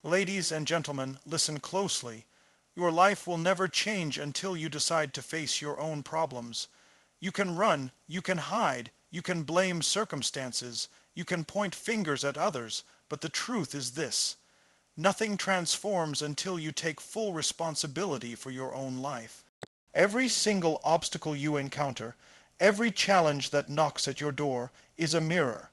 Ladies and gentlemen, listen closely. Your life will never change until you decide to face your own problems. You can run, you can hide, you can blame circumstances, you can point fingers at others, but the truth is this: nothing transforms until you take full responsibility for your own life. Every single obstacle you encounter, every challenge that knocks at your door, is a mirror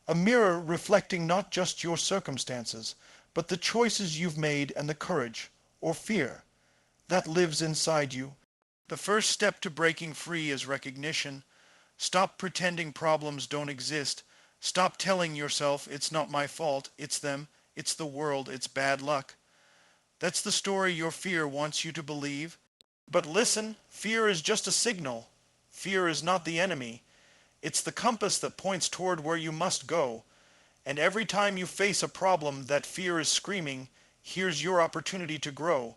reflecting not just your circumstances, but the choices you've made and the courage, or fear, that lives inside you. The first step to breaking free is recognition. Stop pretending problems don't exist. Stop telling yourself it's not my fault, it's them, it's the world, it's bad luck. That's the story your fear wants you to believe. But listen, fear is just a signal. Fear is not the enemy. It's the compass that points toward where you must go. And every time you face a problem that fear is screaming, here's your opportunity to grow.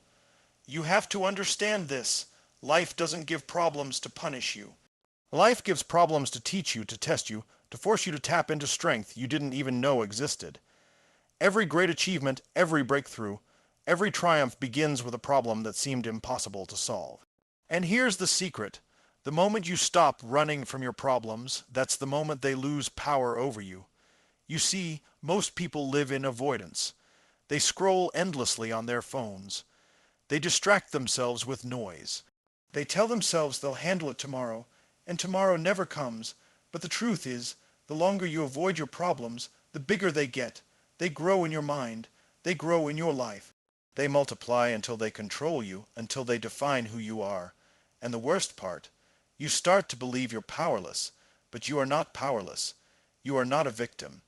You have to understand this. Life doesn't give problems to punish you. Life gives problems to teach you, to test you, to force you to tap into strength you didn't even know existed. Every great achievement, every breakthrough, every triumph begins with a problem that seemed impossible to solve. And here's the secret. The moment you stop running from your problems, that's the moment they lose power over you. You see, most people live in avoidance. They scroll endlessly on their phones. They distract themselves with noise. They tell themselves they'll handle it tomorrow, and tomorrow never comes. But the truth is, the longer you avoid your problems, the bigger they get. They grow in your mind. They grow in your life. They multiply until they control you, until they define who you are. And the worst part, you start to believe you're powerless, but you are not powerless. You are not a victim.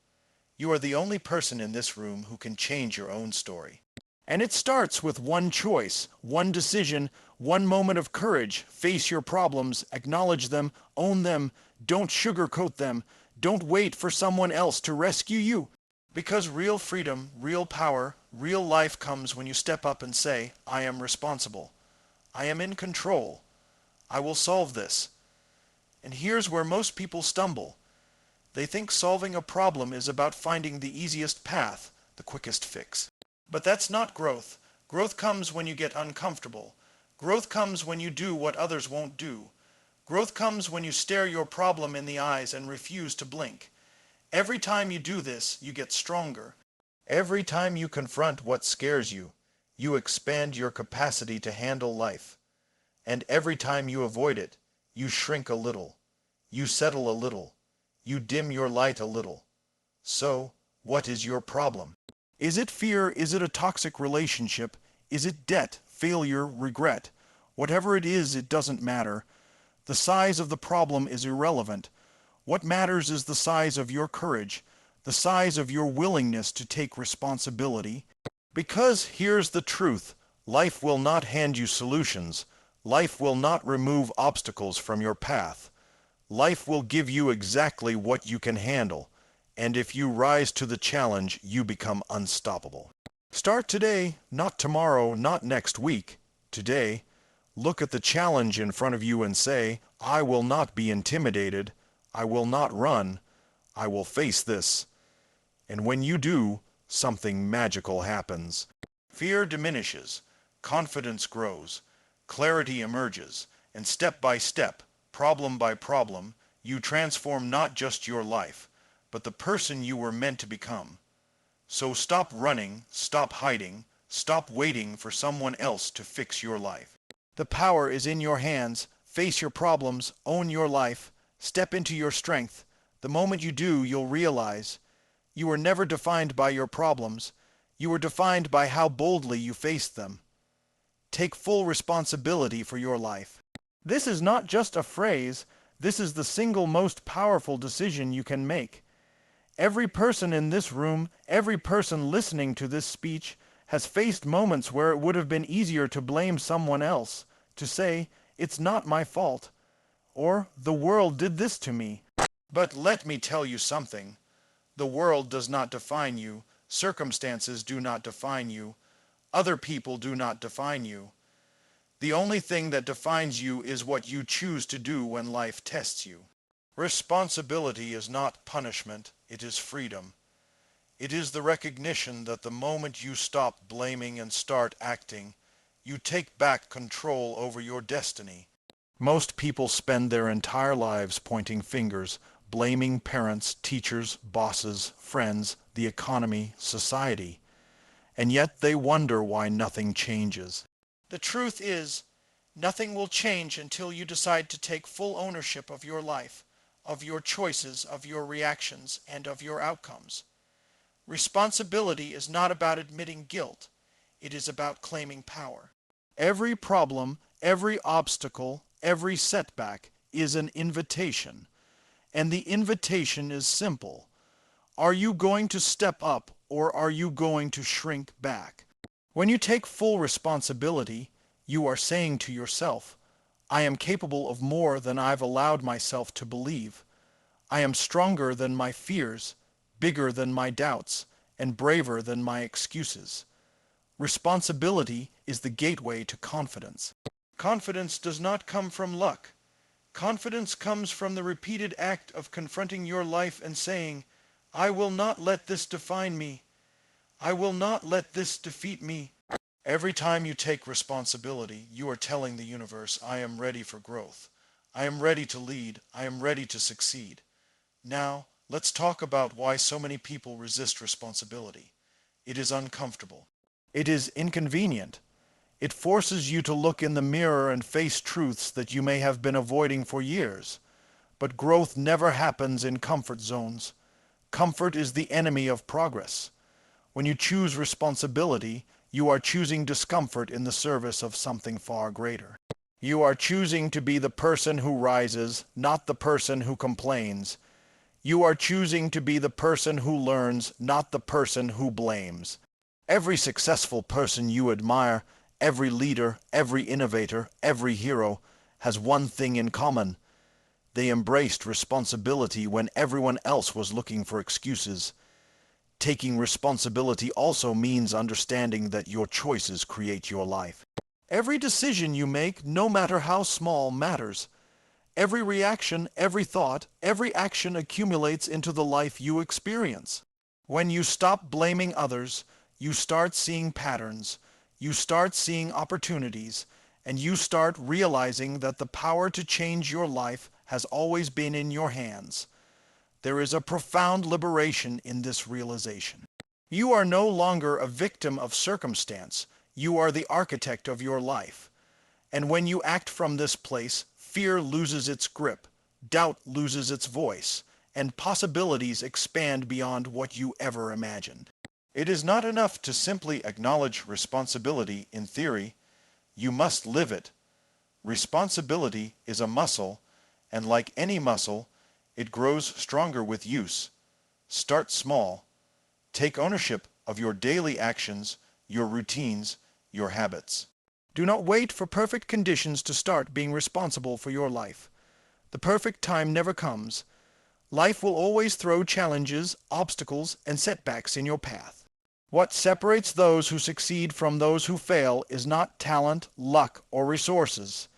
You are the only person in this room who can change your own story. And it starts with one choice, one decision, one moment of courage. Face your problems, acknowledge them, own them, don't sugarcoat them, don't wait for someone else to rescue you. Because real freedom, real power, real life comes when you step up and say, I am responsible. I am in control. I will solve this. And here's where most people stumble. They think solving a problem is about finding the easiest path, the quickest fix. But that's not growth. Growth comes when you get uncomfortable. Growth comes when you do what others won't do. Growth comes when you stare your problem in the eyes and refuse to blink. Every time you do this, you get stronger. Every time you confront what scares you, you expand your capacity to handle life. And every time you avoid it, you shrink a little. You settle a little. You dim your light a little. So, what is your problem? Is it fear? Is it a toxic relationship? Is it debt, failure, regret? Whatever it is, it doesn't matter. The size of the problem is irrelevant. What matters is the size of your courage, the size of your willingness to take responsibility. Because here's the truth. Life will not hand you solutions. Life will not remove obstacles from your path. Life will give you exactly what you can handle, and if you rise to the challenge, you become unstoppable. Start today, not tomorrow, not next week. Today, look at the challenge in front of you and say, I will not be intimidated. I will not run. I will face this. And when you do, something magical happens. Fear diminishes, confidence grows, clarity emerges, and step by step, problem by problem, you transform not just your life, but the person you were meant to become. So stop running, stop hiding, stop waiting for someone else to fix your life. The power is in your hands. Face your problems, own your life, step into your strength. The moment you do, you'll realize you were never defined by your problems. You were defined by how boldly you faced them. Take full responsibility for your life. This is not just a phrase. This is the single most powerful decision you can make. Every person in this room, every person listening to this speech, has faced moments where it would have been easier to blame someone else, to say, it's not my fault, or the world did this to me. But let me tell you something. The world does not define you. Circumstances do not define you. Other people do not define you. The only thing that defines you is what you choose to do when life tests you. Responsibility is not punishment, it is freedom. It is the recognition that the moment you stop blaming and start acting, you take back control over your destiny. Most people spend their entire lives pointing fingers, blaming parents, teachers, bosses, friends, the economy, society, and yet they wonder why nothing changes. The truth is, nothing will change until you decide to take full ownership of your life, of your choices, of your reactions, and of your outcomes. Responsibility is not about admitting guilt. It is about claiming power. Every problem, every obstacle, every setback is an invitation. And the invitation is simple. Are you going to step up or are you going to shrink back? When you take full responsibility, you are saying to yourself, I am capable of more than I've allowed myself to believe. I am stronger than my fears, bigger than my doubts, and braver than my excuses. Responsibility is the gateway to confidence. Confidence does not come from luck. Confidence comes from the repeated act of confronting your life and saying, I will not let this define me. I will not let this defeat me. Every time you take responsibility, you are telling the universe, I am ready for growth. I am ready to lead. I am ready to succeed. Now, let's talk about why so many people resist responsibility. It is uncomfortable. It is inconvenient. It forces you to look in the mirror and face truths that you may have been avoiding for years. But growth never happens in comfort zones. Comfort is the enemy of progress. When you choose responsibility, you are choosing discomfort in the service of something far greater. You are choosing to be the person who rises, not the person who complains. You are choosing to be the person who learns, not the person who blames. Every successful person you admire, every leader, every innovator, every hero, has one thing in common. They embraced responsibility when everyone else was looking for excuses. Taking responsibility also means understanding that your choices create your life. Every decision you make, no matter how small, matters. Every reaction, every thought, every action accumulates into the life you experience. When you stop blaming others, you start seeing patterns, you start seeing opportunities, and you start realizing that the power to change your life has always been in your hands. There is a profound liberation in this realization. You are no longer a victim of circumstance. You are the architect of your life. And when you act from this place, fear loses its grip, doubt loses its voice, and possibilities expand beyond what you ever imagined. It is not enough to simply acknowledge responsibility in theory. You must live it. Responsibility is a muscle, and like any muscle, it grows stronger with use. Start small. Take ownership of your daily actions, your routines, your habits. Do not wait for perfect conditions to start being responsible for your life. The perfect time never comes. Life will always throw challenges, obstacles, and setbacks in your path. What separates those who succeed from those who fail is not talent, luck, or resources.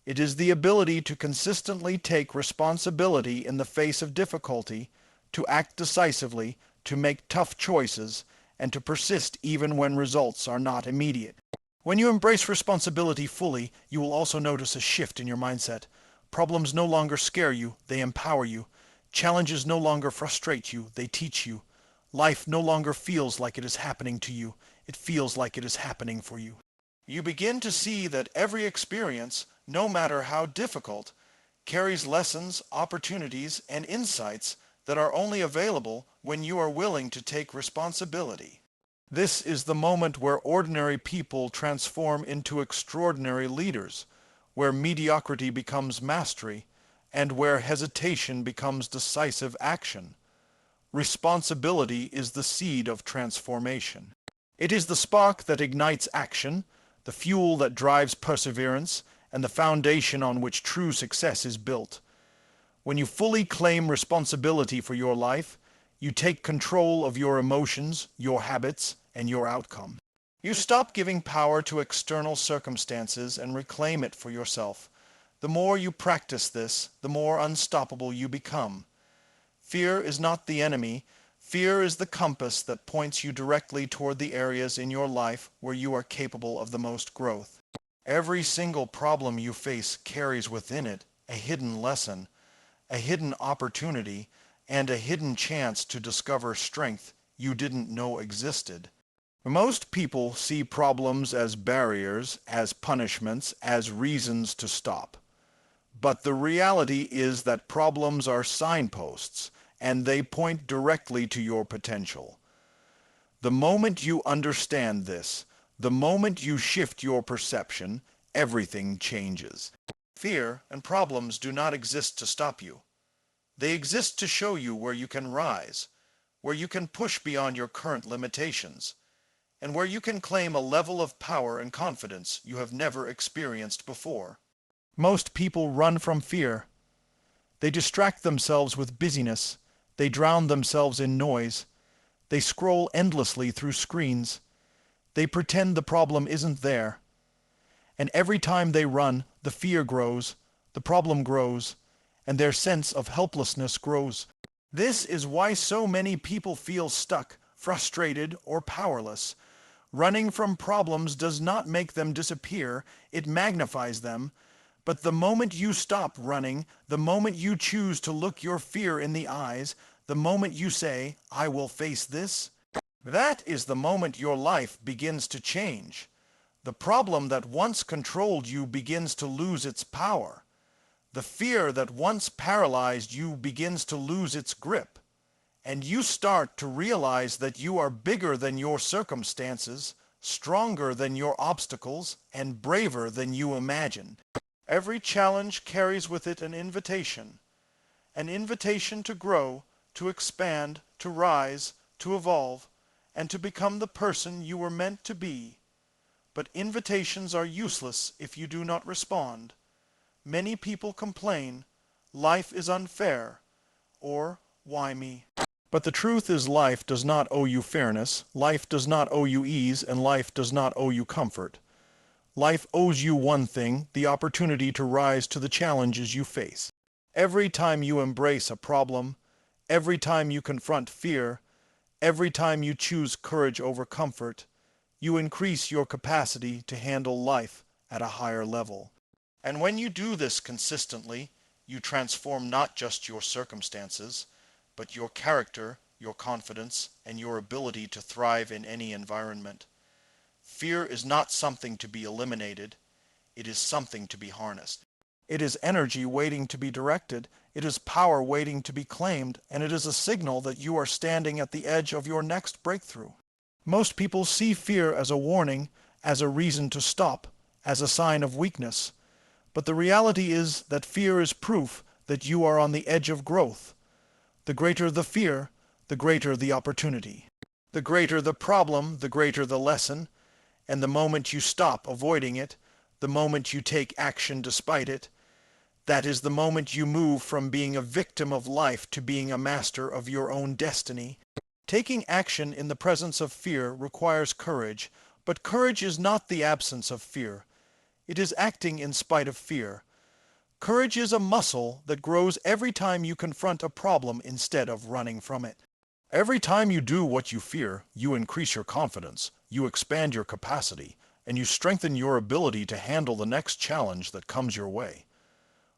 It is the ability to consistently take responsibility in the face of difficulty, to act decisively, to make tough choices, and to persist even when results are not immediate. When you embrace responsibility fully, you will also notice a shift in your mindset. Problems no longer scare you, they empower you. Challenges no longer frustrate you, they teach you. Life no longer feels like it is happening to you, it feels like it is happening for you. You begin to see that every experience, no matter how difficult, carries lessons, opportunities, and insights that are only available when you are willing to take responsibility. This is the moment where ordinary people transform into extraordinary leaders, where mediocrity becomes mastery, and where hesitation becomes decisive action. Responsibility is the seed of transformation. It is the spark that ignites action, the fuel that drives perseverance, and the foundation on which true success is built. When you fully claim responsibility for your life, you take control of your emotions, your habits, and your outcome. You stop giving power to external circumstances and reclaim it for yourself. The more you practice this, the more unstoppable you become. Fear is not the enemy. Fear is the compass that points you directly toward the areas in your life where you are capable of the most growth. Every single problem you face carries within it a hidden lesson, a hidden opportunity, and a hidden chance to discover strength you didn't know existed. Most people see problems as barriers, as punishments, as reasons to stop. But the reality is that problems are signposts, and they point directly to your potential. The moment you understand this, the moment you shift your perception, everything changes. Fear and problems do not exist to stop you. They exist to show you where you can rise, where you can push beyond your current limitations, and where you can claim a level of power and confidence you have never experienced before. Most people run from fear. They distract themselves with busyness. They drown themselves in noise. They scroll endlessly through screens. They pretend the problem isn't there. And every time they run, the fear grows, the problem grows, and their sense of helplessness grows. This is why so many people feel stuck, frustrated, or powerless. Running from problems does not make them disappear, it magnifies them. But the moment you stop running, the moment you choose to look your fear in the eyes, the moment you say, "I will face this," that is the moment your life begins to change. The problem that once controlled you begins to lose its power. The fear that once paralyzed you begins to lose its grip. And you start to realize that you are bigger than your circumstances, stronger than your obstacles, and braver than you imagine. Every challenge carries with it an invitation to grow, to expand, to rise, to evolve, and to become the person you were meant to be. But invitations are useless if you do not respond. Many people complain, "Life is unfair," or "Why me?" But the truth is, life does not owe you fairness, life does not owe you ease, and life does not owe you comfort. Life owes you one thing, the opportunity to rise to the challenges you face. Every time you embrace a problem, every time you confront fear, every time you choose courage over comfort, you increase your capacity to handle life at a higher level. And when you do this consistently, you transform not just your circumstances, but your character, your confidence, and your ability to thrive in any environment. Fear is not something to be eliminated, it is something to be harnessed. It is energy waiting to be directed, it is power waiting to be claimed, and it is a signal that you are standing at the edge of your next breakthrough. Most people see fear as a warning, as a reason to stop, as a sign of weakness. But the reality is that fear is proof that you are on the edge of growth. The greater the fear, the greater the opportunity. The greater the problem, the greater the lesson. And the moment you stop avoiding it, the moment you take action despite it, that is the moment you move from being a victim of life to being a master of your own destiny. Taking action in the presence of fear requires courage, but courage is not the absence of fear. It is acting in spite of fear. Courage is a muscle that grows every time you confront a problem instead of running from it. Every time you do what you fear, you increase your confidence, you expand your capacity, and you strengthen your ability to handle the next challenge that comes your way.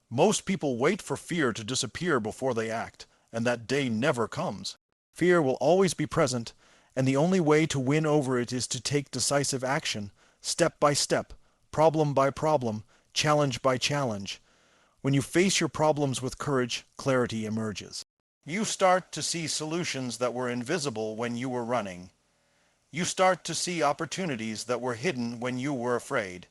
Most people wait for fear to disappear before they act, and that day never comes. Fear will always be present, and the only way to win over it is to take decisive action, step by step, problem by problem, challenge by challenge. When you face your problems with courage, clarity emerges. You start to see solutions that were invisible when you were running. You start to see opportunities that were hidden when you were afraid.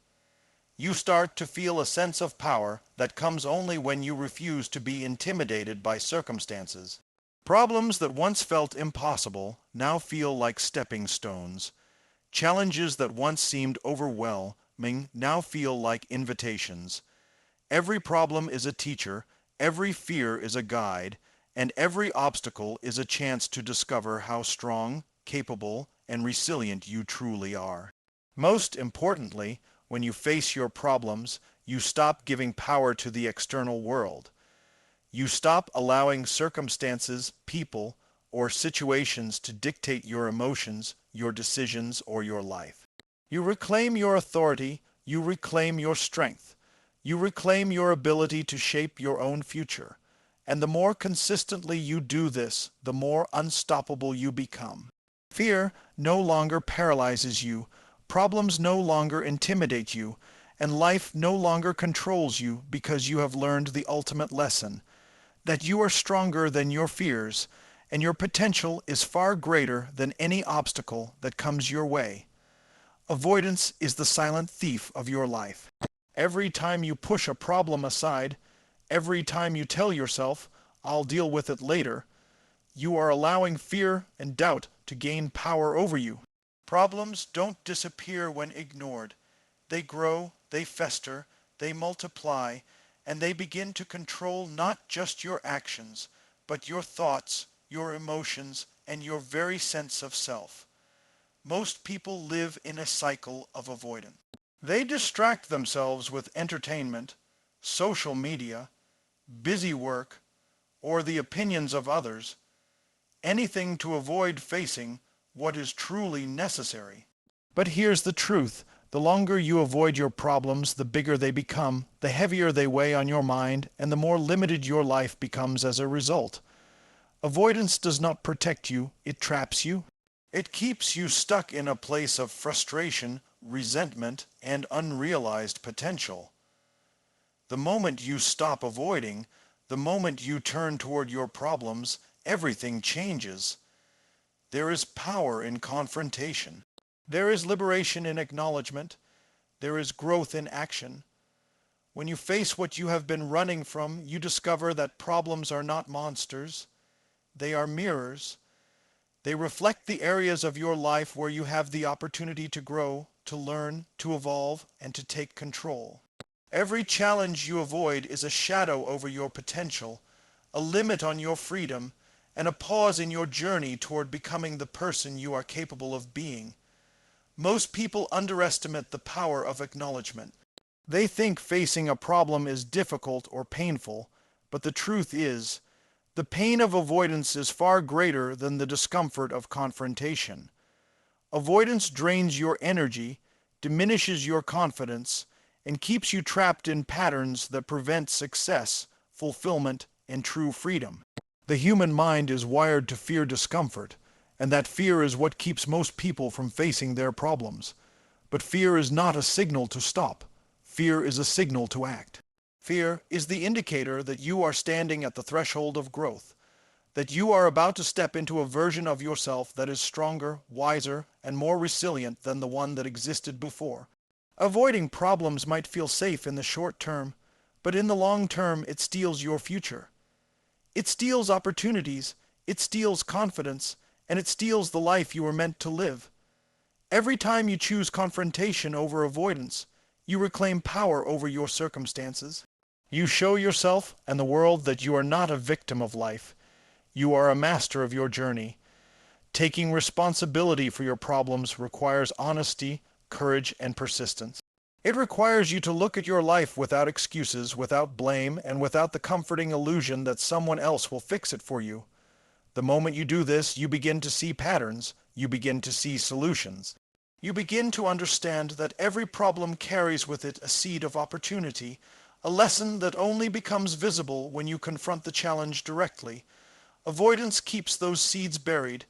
You start to feel a sense of power that comes only when you refuse to be intimidated by circumstances. Problems that once felt impossible now feel like stepping stones. Challenges that once seemed overwhelming now feel like invitations. Every problem is a teacher, every fear is a guide, and every obstacle is a chance to discover how strong, capable, and resilient you truly are. Most importantly, when you face your problems, you stop giving power to the external world. You stop allowing circumstances, people, or situations to dictate your emotions, your decisions, or your life. You reclaim your authority, you reclaim your strength, you reclaim your ability to shape your own future. And the more consistently you do this, the more unstoppable you become. Fear no longer paralyzes you, problems no longer intimidate you, and life no longer controls you because you have learned the ultimate lesson, that you are stronger than your fears, and your potential is far greater than any obstacle that comes your way. Avoidance is the silent thief of your life. Every time you push a problem aside, every time you tell yourself, "I'll deal with it later," you are allowing fear and doubt to gain power over you. Problems don't disappear when ignored. They grow, they fester, they multiply, and they begin to control not just your actions, but your thoughts, your emotions, and your very sense of self. Most people live in a cycle of avoidance. They distract themselves with entertainment, social media, busy work, or the opinions of others, anything to avoid facing what is truly necessary. But here's the truth. The longer you avoid your problems, the bigger they become, the heavier they weigh on your mind, and the more limited your life becomes as a result. Avoidance does not protect you, it traps you. It keeps you stuck in a place of frustration, resentment, and unrealized potential. The moment you stop avoiding, the moment you turn toward your problems, everything changes. There is power in confrontation. There is liberation in acknowledgement. There is growth in action. When you face what you have been running from, you discover that problems are not monsters. They are mirrors. They reflect the areas of your life where you have the opportunity to grow, to learn, to evolve, and to take control. Every challenge you avoid is a shadow over your potential, a limit on your freedom, and a pause in your journey toward becoming the person you are capable of being. Most people underestimate the power of acknowledgement. They think facing a problem is difficult or painful, but the truth is, the pain of avoidance is far greater than the discomfort of confrontation. Avoidance drains your energy, diminishes your confidence, and keeps you trapped in patterns that prevent success, fulfillment, and true freedom. The human mind is wired to fear discomfort, and that fear is what keeps most people from facing their problems. But fear is not a signal to stop. Fear is a signal to act. Fear is the indicator that you are standing at the threshold of growth, that you are about to step into a version of yourself that is stronger, wiser, and more resilient than the one that existed before. Avoiding problems might feel safe in the short term, but in the long term it steals your future. It steals opportunities, it steals confidence, and it steals the life you were meant to live. Every time you choose confrontation over avoidance, you reclaim power over your circumstances. You show yourself and the world that you are not a victim of life. You are a master of your journey. Taking responsibility for your problems requires honesty, courage, and persistence. It requires you to look at your life without excuses, without blame, and without the comforting illusion that someone else will fix it for you. The moment you do this, you begin to see patterns, you begin to see solutions. You begin to understand that every problem carries with it a seed of opportunity, a lesson that only becomes visible when you confront the challenge directly. Avoidance keeps those seeds buried.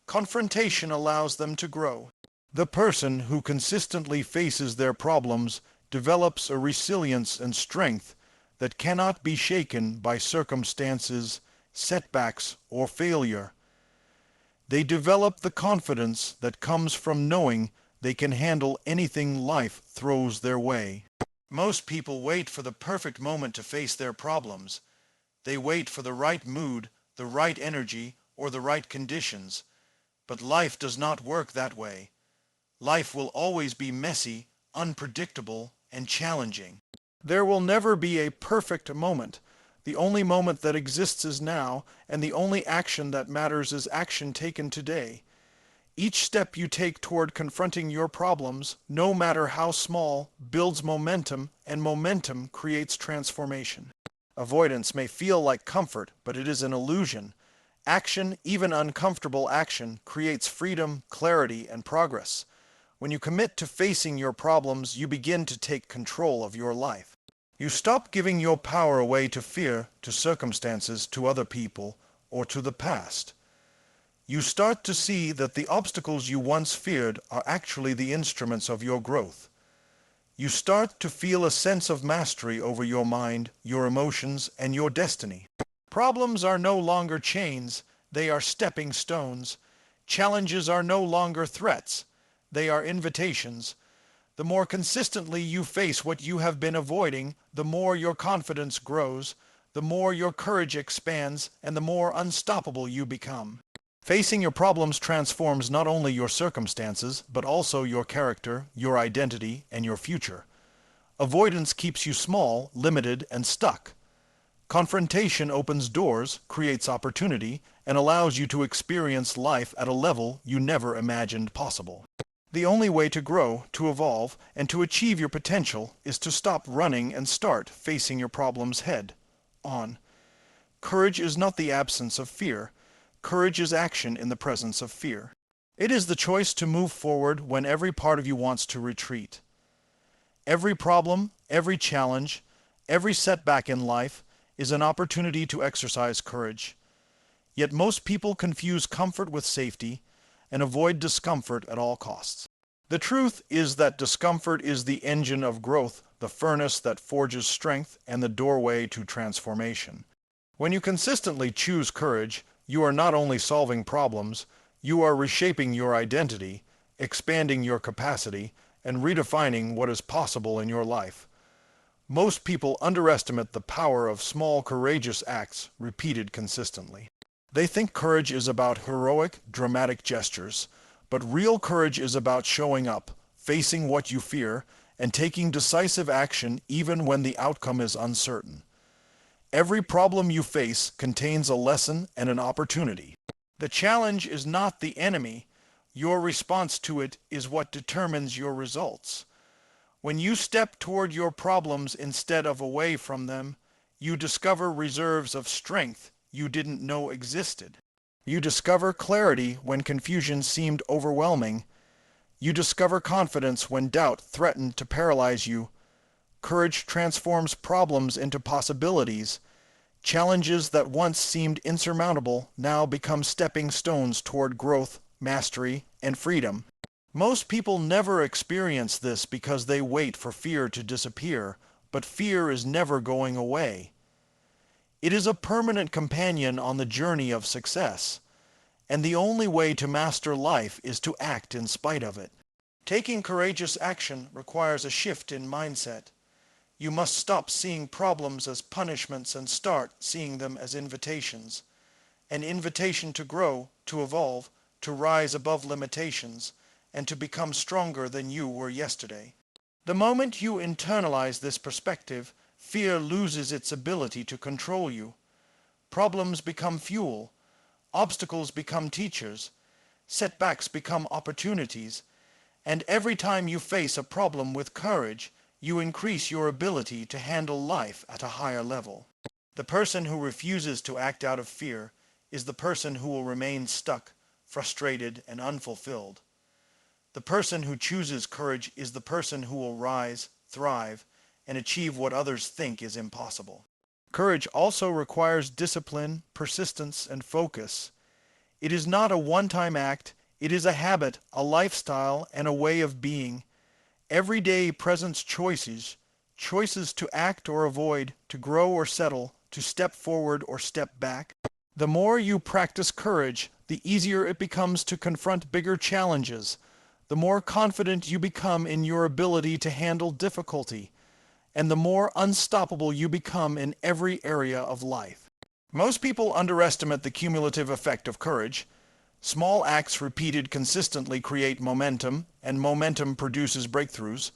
Confrontation allows them to grow. The person who consistently faces their problems develops a resilience and strength that cannot be shaken by circumstances, setbacks, or failure. They develop the confidence that comes from knowing they can handle anything life throws their way. Most people wait for the perfect moment to face their problems. They wait for the right mood, the right energy, or the right conditions. But life does not work that way. Life will always be messy, unpredictable, and challenging. There will never be a perfect moment. The only moment that exists is now, and the only action that matters is action taken today. Each step you take toward confronting your problems, no matter how small, builds momentum, and momentum creates transformation. Avoidance may feel like comfort, but it is an illusion. Action, even uncomfortable action, creates freedom, clarity, and progress. When you commit to facing your problems, you begin to take control of your life. You stop giving your power away to fear, to circumstances, to other people, or to the past. You start to see that the obstacles you once feared are actually the instruments of your growth. You start to feel a sense of mastery over your mind, your emotions, and your destiny. Problems are no longer chains, they are stepping stones. Challenges are no longer threats, they are invitations. The more consistently you face what you have been avoiding, the more your confidence grows, the more your courage expands, and the more unstoppable you become. Facing your problems transforms not only your circumstances, but also your character, your identity, and your future. Avoidance keeps you small, limited, and stuck. Confrontation opens doors, creates opportunity, and allows you to experience life at a level you never imagined possible. The only way to grow, to evolve, and to achieve your potential is to stop running and start facing your problems head on. Courage is not the absence of fear. Courage is action in the presence of fear. It is the choice to move forward when every part of you wants to retreat. Every problem, every challenge, every setback in life is an opportunity to exercise courage. Yet most people confuse comfort with safety and avoid discomfort at all costs. The truth is that discomfort is the engine of growth, the furnace that forges strength, and the doorway to transformation. When you consistently choose courage, you are not only solving problems, you are reshaping your identity, expanding your capacity, and redefining what is possible in your life. Most people underestimate the power of small, courageous acts repeated consistently. They think courage is about heroic, dramatic gestures, but real courage is about showing up, facing what you fear, and taking decisive action even when the outcome is uncertain. Every problem you face contains a lesson and an opportunity. The challenge is not the enemy. Your response to it is what determines your results. When you step toward your problems instead of away from them, you discover reserves of strength you didn't know existed. You discover clarity when confusion seemed overwhelming. You discover confidence when doubt threatened to paralyze you. Courage transforms problems into possibilities. Challenges that once seemed insurmountable now become stepping stones toward growth, mastery, and freedom. Most people never experience this because they wait for fear to disappear, but fear is never going away. It is a permanent companion on the journey of success, and the only way to master life is to act in spite of it. Taking courageous action requires a shift in mindset. You must stop seeing problems as punishments and start seeing them as invitations. An invitation to grow, to evolve, to rise above limitations, and to become stronger than you were yesterday. The moment you internalize this perspective, fear loses its ability to control you. Problems become fuel. Obstacles become teachers. Setbacks become opportunities. And every time you face a problem with courage, you increase your ability to handle life at a higher level. The person who refuses to act out of fear is the person who will remain stuck, frustrated, and unfulfilled. The person who chooses courage is the person who will rise, thrive, and achieve what others think is impossible. Courage also requires discipline, persistence, and focus. It is not a one-time act, it is a habit, a lifestyle, and a way of being. Every day presents choices to act or avoid, to grow or settle, to step forward or step back. The more you practice courage, the easier it becomes to confront bigger challenges. The more confident you become in your ability to handle difficulty, and the more unstoppable you become in every area of life. Most people underestimate the cumulative effect of courage. Small acts repeated consistently create momentum, and momentum produces breakthroughs.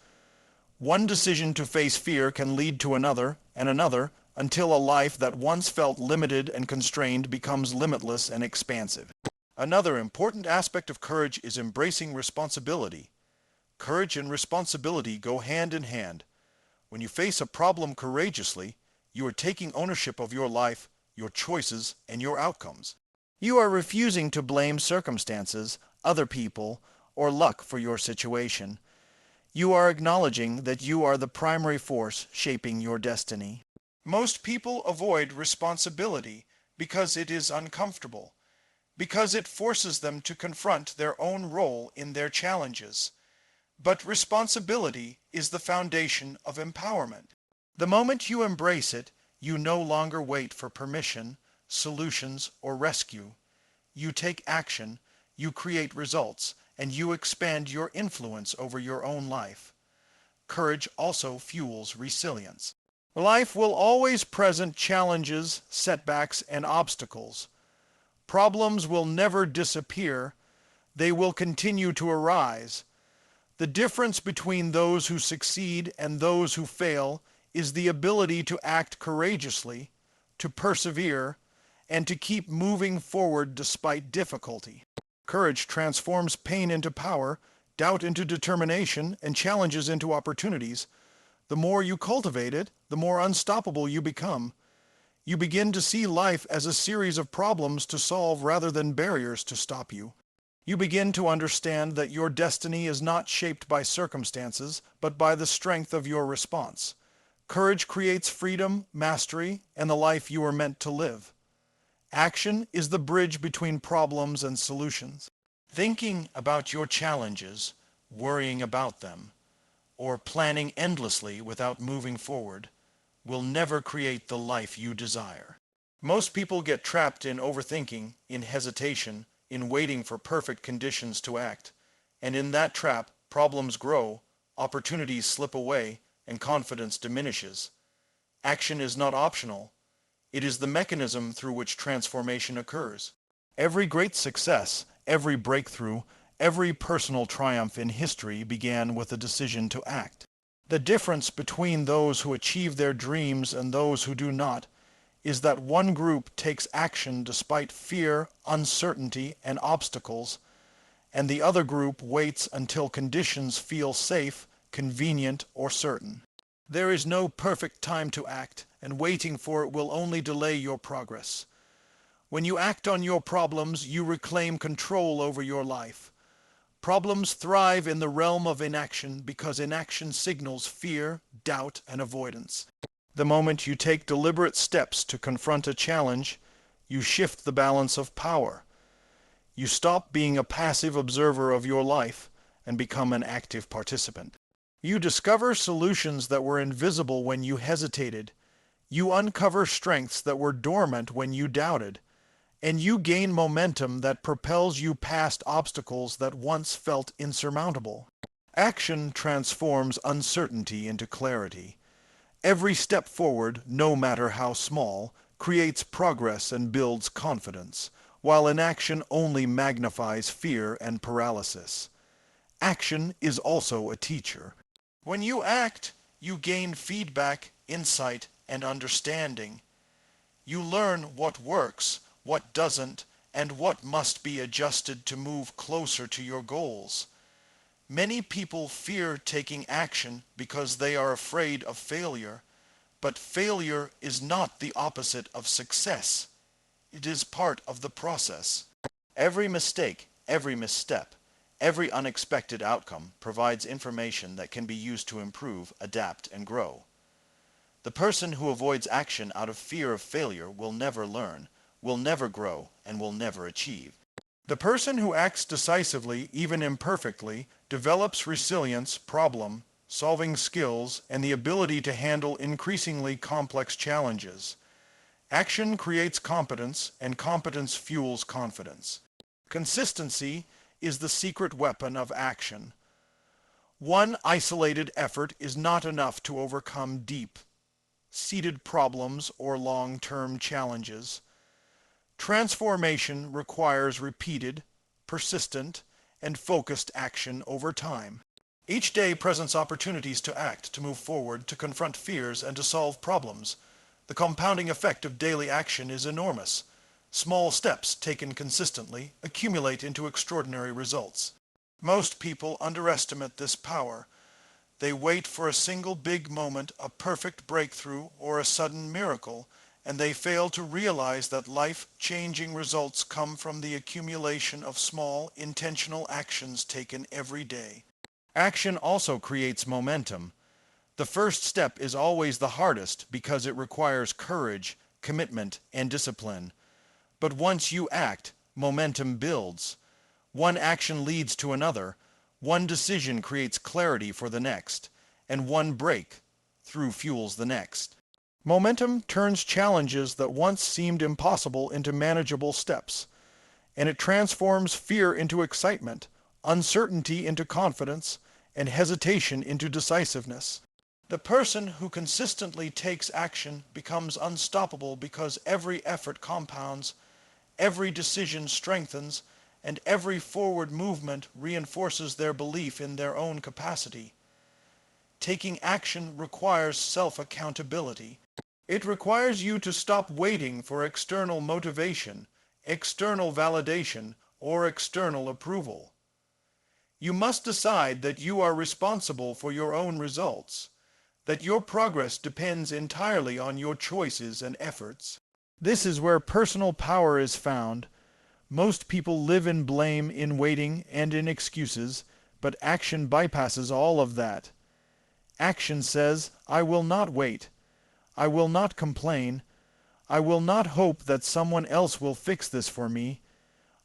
One decision to face fear can lead to another, and another, until a life that once felt limited and constrained becomes limitless and expansive. Another important aspect of courage is embracing responsibility. Courage and responsibility go hand in hand. When you face a problem courageously, you are taking ownership of your life, your choices, and your outcomes. You are refusing to blame circumstances, other people, or luck for your situation. You are acknowledging that you are the primary force shaping your destiny. Most people avoid responsibility because it is uncomfortable, because it forces them to confront their own role in their challenges. But responsibility is the foundation of empowerment. The moment you embrace it, you no longer wait for permission, solutions, or rescue. You take action, you create results, and you expand your influence over your own life. Courage also fuels resilience. Life will always present challenges, setbacks, and obstacles. Problems will never disappear. They will continue to arise. The difference between those who succeed and those who fail is the ability to act courageously, to persevere, and to keep moving forward despite difficulty. Courage transforms pain into power, doubt into determination, and challenges into opportunities. The more you cultivate it, the more unstoppable you become. You begin to see life as a series of problems to solve rather than barriers to stop you. You begin to understand that your destiny is not shaped by circumstances, but by the strength of your response. Courage creates freedom, mastery, and the life you are meant to live. Action is the bridge between problems and solutions. Thinking about your challenges, worrying about them, or planning endlessly without moving forward will never create the life you desire. Most people get trapped in overthinking, in hesitation, in waiting for perfect conditions to act, and in that trap, problems grow, opportunities slip away, and confidence diminishes. Action is not optional. It is the mechanism through which transformation occurs. Every great success, every breakthrough, every personal triumph in history began with a decision to act. The difference between those who achieve their dreams and those who do not is that one group takes action despite fear, uncertainty, and obstacles, and the other group waits until conditions feel safe, convenient, or certain. There is no perfect time to act, and waiting for it will only delay your progress. When you act on your problems, you reclaim control over your life. Problems thrive in the realm of inaction because inaction signals fear, doubt, and avoidance. The moment you take deliberate steps to confront a challenge, you shift the balance of power. You stop being a passive observer of your life and become an active participant. You discover solutions that were invisible when you hesitated. You uncover strengths that were dormant when you doubted. And you gain momentum that propels you past obstacles that once felt insurmountable. Action transforms uncertainty into clarity. Every step forward, no matter how small, creates progress and builds confidence, while inaction only magnifies fear and paralysis. Action is also a teacher. When you act, you gain feedback, insight, and understanding. You learn what works, what doesn't, and what must be adjusted to move closer to your goals. Many people fear taking action because they are afraid of failure, but failure is not the opposite of success. It is part of the process. Every mistake, every misstep, every unexpected outcome provides information that can be used to improve, adapt, and grow. The person who avoids action out of fear of failure will never learn, will never grow, and will never achieve. The person who acts decisively, even imperfectly, develops resilience, problem-solving skills, and the ability to handle increasingly complex challenges. Action creates competence, and competence fuels confidence. Consistency is the secret weapon of action. One isolated effort is not enough to overcome deep-seated problems or long-term challenges. Transformation requires repeated, persistent, and focused action over time. Each day presents opportunities to act, to move forward, to confront fears, and to solve problems. The compounding effect of daily action is enormous. Small steps taken consistently accumulate into extraordinary results. Most people underestimate this power. They wait for a single big moment, a perfect breakthrough, or a sudden miracle, and they fail to realize that life-changing results come from the accumulation of small, intentional actions taken every day. Action also creates momentum. The first step is always the hardest because it requires courage, commitment, and discipline. But once you act, momentum builds. One action leads to another, one decision creates clarity for the next, and one breakthrough fuels the next. Momentum turns challenges that once seemed impossible into manageable steps, and it transforms fear into excitement, uncertainty into confidence, and hesitation into decisiveness. The person who consistently takes action becomes unstoppable because every effort compounds, every decision strengthens, and every forward movement reinforces their belief in their own capacity. Taking action requires self-accountability. It requires you to stop waiting for external motivation, external validation, or external approval. You must decide that you are responsible for your own results, that your progress depends entirely on your choices and efforts. This is where personal power is found. Most people live in blame, in waiting, and in excuses, but action bypasses all of that. Action says, I will not wait. I will not complain. I will not hope that someone else will fix this for me.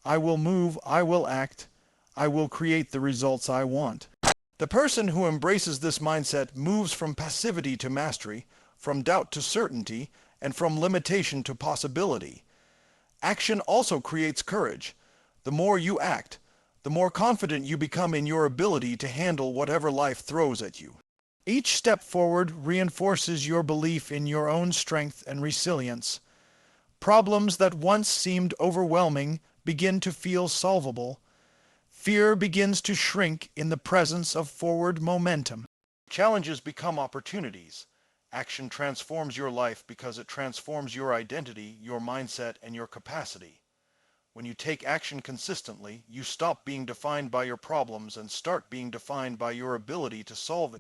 I will move, I will act. I will create the results I want. The person who embraces this mindset moves from passivity to mastery, from doubt to certainty, and from limitation to possibility. Action also creates courage. The more you act, the more confident you become in your ability to handle whatever life throws at you. Each step forward reinforces your belief in your own strength and resilience. Problems that once seemed overwhelming begin to feel solvable. Fear begins to shrink in the presence of forward momentum. Challenges become opportunities. Action transforms your life because it transforms your identity, your mindset, and your capacity. When you take action consistently, you stop being defined by your problems and start being defined by your ability to solve it.